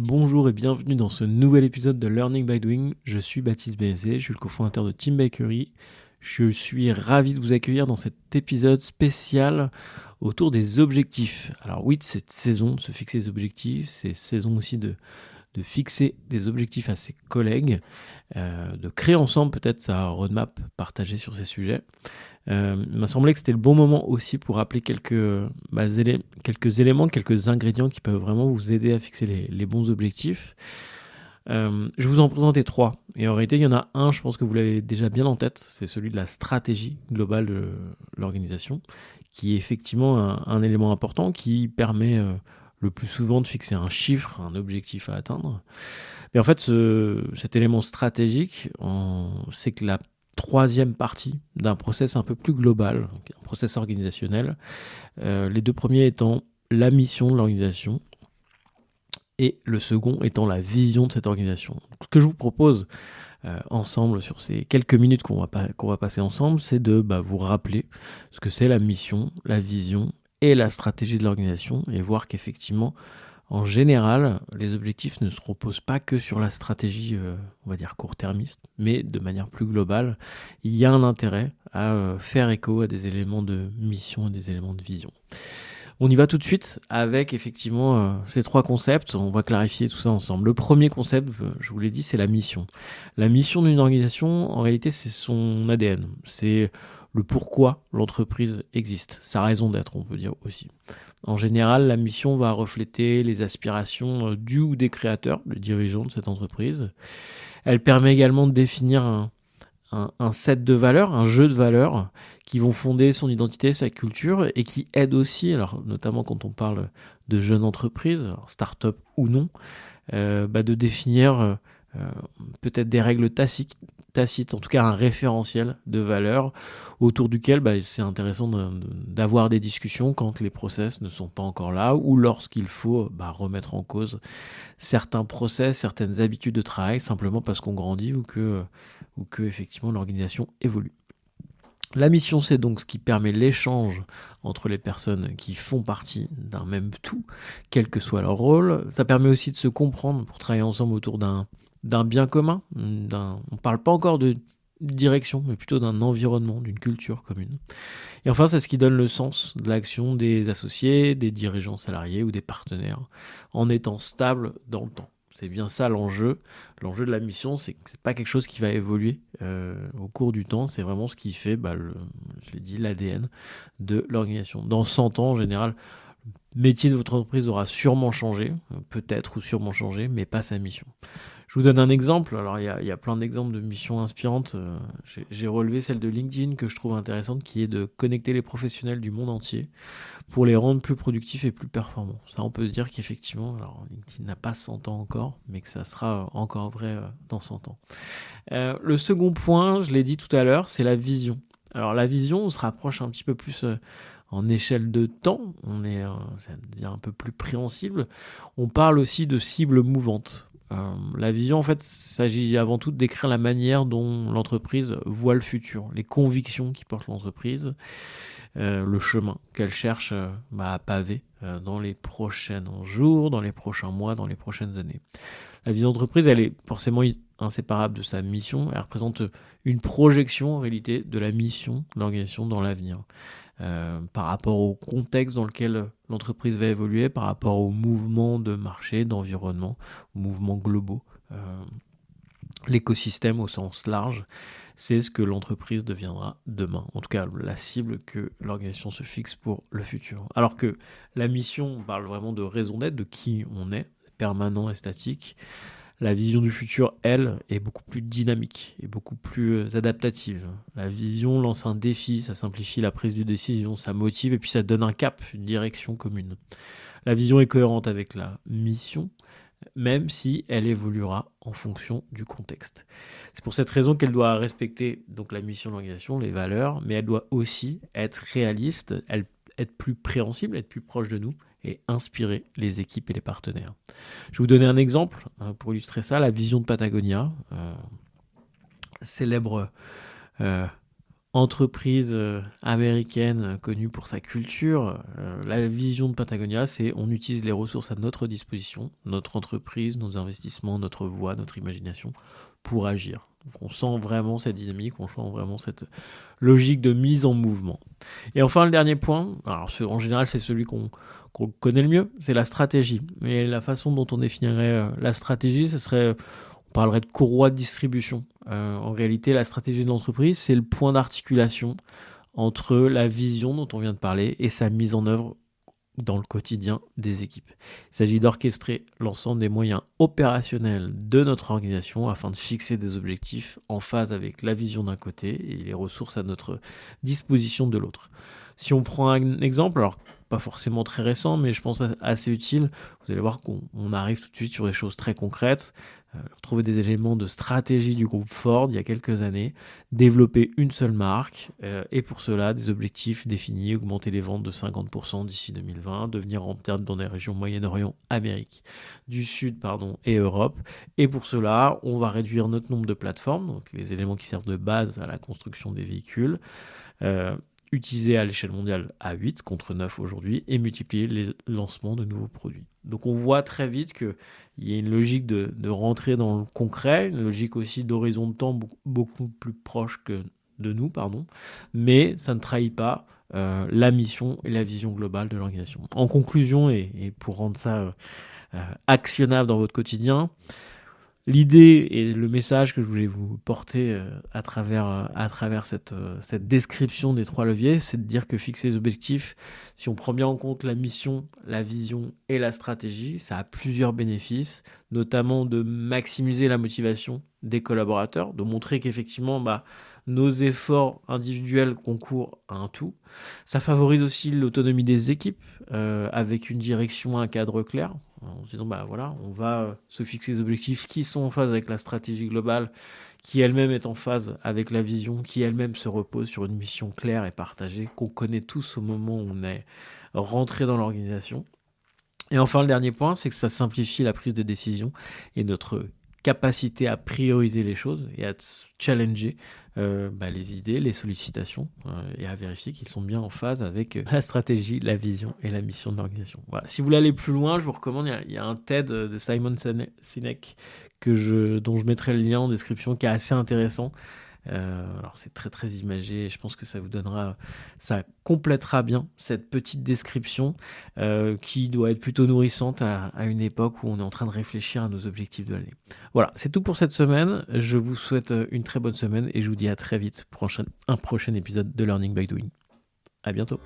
Bonjour et bienvenue dans ce nouvel épisode de Learning by Doing. Je suis Baptiste Bézé, je suis le cofondateur de Team Bakery. Je suis ravi de vous accueillir dans cet épisode spécial autour des objectifs. Alors oui, cette saison de se fixer des objectifs, c'est saison aussi de fixer des objectifs à ses collègues, de créer ensemble peut-être sa roadmap partagée sur ces sujets. Il m'a semblé que c'était le bon moment aussi pour rappeler quelques éléments, quelques ingrédients qui peuvent vraiment vous aider à fixer les bons objectifs. Je vais vous en présenter 3. Et en réalité, il y en a un, je pense que vous l'avez déjà bien en tête, c'est celui de la stratégie globale de l'organisation, qui est effectivement un élément important qui permet le plus souvent de fixer un chiffre, un objectif à atteindre. Mais en fait, cet élément stratégique, c'est que la troisième partie d'un process un peu plus global, un process organisationnel. Les deux premiers étant la mission de l'organisation et le second étant la vision de cette organisation. Donc, ce que je vous propose ensemble sur ces quelques minutes qu'on va passer ensemble, c'est de vous rappeler ce que c'est la mission, la vision et la stratégie de l'organisation et voir qu'effectivement, en général, les objectifs ne se reposent pas que sur la stratégie, on va dire court-termiste, mais de manière plus globale, il y a un intérêt à faire écho à des éléments de mission et des éléments de vision. On y va tout de suite avec effectivement ces 3 concepts, on va clarifier tout ça ensemble. Le premier concept, je vous l'ai dit, c'est la mission. La mission d'une organisation, en réalité, c'est son ADN, c'est le pourquoi l'entreprise existe, sa raison d'être, on peut dire aussi. En général, la mission va refléter les aspirations du ou des créateurs, des dirigeants de cette entreprise. Elle permet également de définir un set de valeurs, un jeu de valeurs qui vont fonder son identité, sa culture et qui aident aussi, alors notamment quand on parle de jeunes entreprises, start-up ou non, de définir peut-être des règles tacites, en tout cas un référentiel de valeurs autour duquel c'est intéressant d'avoir des discussions quand les process ne sont pas encore là ou lorsqu'il faut remettre en cause certains process, certaines habitudes de travail simplement parce qu'on grandit ou que effectivement l'organisation évolue. La mission, c'est donc ce qui permet l'échange entre les personnes qui font partie d'un même tout, quel que soit leur rôle. Ça permet aussi de se comprendre pour travailler ensemble autour d'un bien commun. On ne parle pas encore de direction, mais plutôt d'un environnement, d'une culture commune. Et enfin, c'est ce qui donne le sens de l'action des associés, des dirigeants salariés ou des partenaires, en étant stable dans le temps. C'est bien ça l'enjeu. L'enjeu de la mission, c'est que c'est pas quelque chose qui va évoluer au cours du temps. C'est vraiment ce qui fait, je l'ai dit, l'ADN de l'organisation. Dans 100 ans, en général, le métier de votre entreprise aura sûrement changé, peut-être ou sûrement changé, mais pas sa mission. Je vous donne un exemple. Alors, il y a plein d'exemples de missions inspirantes. J'ai relevé celle de LinkedIn que je trouve intéressante, qui est de connecter les professionnels du monde entier pour les rendre plus productifs et plus performants. Ça, on peut se dire qu'effectivement, alors LinkedIn n'a pas 100 ans encore, mais que ça sera encore vrai dans 100 ans. Le second point, je l'ai dit tout à l'heure, c'est la vision. Alors, la vision, on se rapproche un petit peu plus en échelle de temps. Ça devient un peu plus préhensible. On parle aussi de cibles mouvantes. La vision, en fait, s'agit avant tout de décrire la manière dont l'entreprise voit le futur, les convictions qui portent l'entreprise, le chemin qu'elle cherche à paver dans les prochains jours, dans les prochains mois, dans les prochaines années. La vision d'entreprise, elle est forcément inséparable de sa mission. Elle représente une projection, en réalité, de la mission de l'organisation dans l'avenir. Par rapport au contexte dans lequel l'entreprise va évoluer, par rapport aux mouvements de marché, d'environnement, aux mouvements globaux. L'écosystème au sens large, c'est ce que l'entreprise deviendra demain. En tout cas, la cible que l'organisation se fixe pour le futur. Alors que la mission, on parle vraiment de raison d'être, de qui on est, permanent et statique. La vision du futur, elle, est beaucoup plus dynamique et beaucoup plus adaptative. La vision lance un défi, ça simplifie la prise de décision, ça motive et puis ça donne un cap, une direction commune. La vision est cohérente avec la mission, même si elle évoluera en fonction du contexte. C'est pour cette raison qu'elle doit respecter donc la mission de l'organisation, les valeurs, mais elle doit aussi être réaliste, être plus préhensible, être plus proche de nous et inspirer les équipes et les partenaires. Je vais vous donner un exemple pour illustrer ça, la vision de Patagonia, célèbre entreprise américaine connue pour sa culture, la vision de Patagonia, c'est on utilise les ressources à notre disposition, notre entreprise, nos investissements, notre voix, notre imagination, pour agir. Donc on sent vraiment cette dynamique, on sent vraiment cette logique de mise en mouvement. Et enfin, le dernier point, alors en général c'est celui qu'on connaît le mieux, c'est la stratégie. Et la façon dont on définirait la stratégie, ce serait, on parlerait de courroie de distribution. En réalité, la stratégie de l'entreprise, c'est le point d'articulation entre la vision dont on vient de parler et sa mise en œuvre dans le quotidien des équipes. Il s'agit d'orchestrer l'ensemble des moyens opérationnels de notre organisation afin de fixer des objectifs en phase avec la vision d'un côté et les ressources à notre disposition de l'autre. Si on prend un exemple, alors pas forcément très récent, mais je pense assez utile, vous allez voir qu'on arrive tout de suite sur des choses très concrètes. Retrouver des éléments de stratégie du groupe Ford il y a quelques années, développer une seule marque et pour cela des objectifs définis, augmenter les ventes de 50% d'ici 2020, devenir rentable dans les régions Moyen-Orient, Amérique du Sud et Europe. Et pour cela, on va réduire notre nombre de plateformes, donc les éléments qui servent de base à la construction des véhicules, utilisés à l'échelle mondiale à 8 contre 9 aujourd'hui et multiplier les lancements de nouveaux produits. Donc on voit très vite qu'il y a une logique de rentrer dans le concret, une logique aussi d'horizon de temps beaucoup plus proche que de nous, mais ça ne trahit pas la mission et la vision globale de l'organisation. En conclusion, et pour rendre ça actionnable dans votre quotidien, l'idée et le message que je voulais vous porter à travers cette description des 3 leviers, c'est de dire que fixer les objectifs, si on prend bien en compte la mission, la vision et la stratégie, ça a plusieurs bénéfices, notamment de maximiser la motivation des collaborateurs, de montrer qu'effectivement nos efforts individuels concourent à un tout. Ça favorise aussi l'autonomie des équipes avec une direction, un cadre clair, en se disant on va se fixer des objectifs qui sont en phase avec la stratégie globale, qui elle-même est en phase avec la vision, qui elle-même se repose sur une mission claire et partagée qu'on connaît tous au moment où on est rentré dans l'organisation. Et enfin, le dernier point, c'est que ça simplifie la prise de décision et notre capacité à prioriser les choses et à challenger les idées, les sollicitations et à vérifier qu'ils sont bien en phase avec la stratégie, la vision et la mission de l'organisation. Voilà. Si vous voulez aller plus loin, je vous recommande, il y a un TED de Simon Sinek dont je mettrai le lien en description, qui est assez intéressant. Alors c'est très très imagé et je pense que ça complétera bien cette petite description qui doit être plutôt nourrissante à une époque où on est en train de réfléchir à nos objectifs de l'année. Voilà, c'est tout pour cette semaine. Je vous souhaite une très bonne semaine et je vous dis à très vite pour un prochain épisode de Learning by Doing. À bientôt.